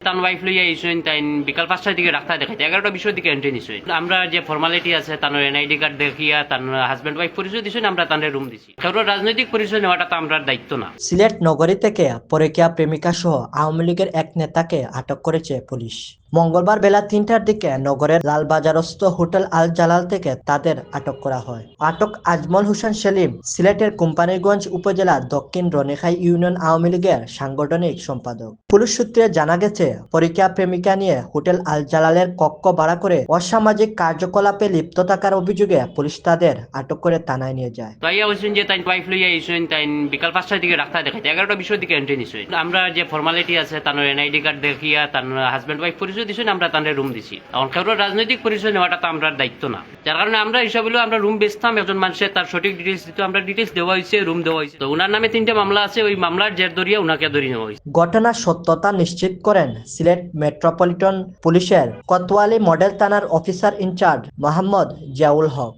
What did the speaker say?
তান ওয়াইফ লইয়া ইসুন তাই বিকাল 5টার দিকে ডাক্তার দেখাইতে 11টা 20 দিকে এন্ট্রি নিছুন। আমরা যে ফর্মালিটি আছে তার এনআইডি কার্ড দেখিয়া তার হাজবেন্ড ওয়াইফ পরিচয় দিছুন, আমরা তাদের রুম দিছি। কারণ রাজনৈতিক পরিচয় নেওয়াটা তো আমরা দায়িত্ব না। সিলেট নগরী থেকে পরকীয়া প্রেমিকা সহ আওয়ামী লীগের এক নেতাকে আটক করেছে পুলিশ। মঙ্গলবার বেলা 3টার দিকে নগরের লালবাজারস্থ হোটেল আল জালাল থেকে তাদের আটক করা হয়। আটক আজমল হোসেন সেলিম সিলেটের কোম্পানিগঞ্জ উপজেলা দক্ষিণ রনিখাই ইউনিয়ন আওয়ামী লীগের সাংগঠনিক সম্পাদক। পুলিশ সূত্রে জানা গেছে, পরকীয়া প্রেমিকা নিয়ে হোটেল আল জালালের কক্ষ ভাড়া করে অসামাজিক কার্যকলাপে লিপ্ত থাকার অভিযোগে পুলিশ তাদের আটক করে থানায় নিয়ে যায়। তাইয়া হইছেন যে তাই ওয়াইফ লইয়া ইসুন তাই বিকাল 5টার দিকে ডাক্তার দেখাইতে 11টা 20 দিকে এন্ট্রি নিছুন। আমরা যে ফর্মালিটি আছে তার এনআইডি কার্ড দেখিয়া তার হাজবেন্ড ওয়াইফ পরিচয় দিছুন, আমরা তাদের রুম দিছি। এখন কারণ রাজনৈতিক পরিচয় নেওয়াটা তো আমরা দায়িত্ব না। যার কারণে আমরা হিসাব হলো আমরা রুম বেচতাম, একজন মানুষের তার সঠিক ডিটেলস দিত, আমরা ডিটেলস দেওয়া হয়েছে, রুম দেওয়া হয়েছে। তো ওনার নামে 3টা মামলা আছে, ওই মামলার জের ধরিয়া ওনাকে ধরিয়ে নেওয়া হয়েছে। ঘটনার সত্যতা নিশ্চিত করেন সিলেট মেট্রোপলিটন পুলিশের কোতোয়ালি মডেল থানার অফিসার ইনচার্জ মোহাম্মদ জিয়াউল হক।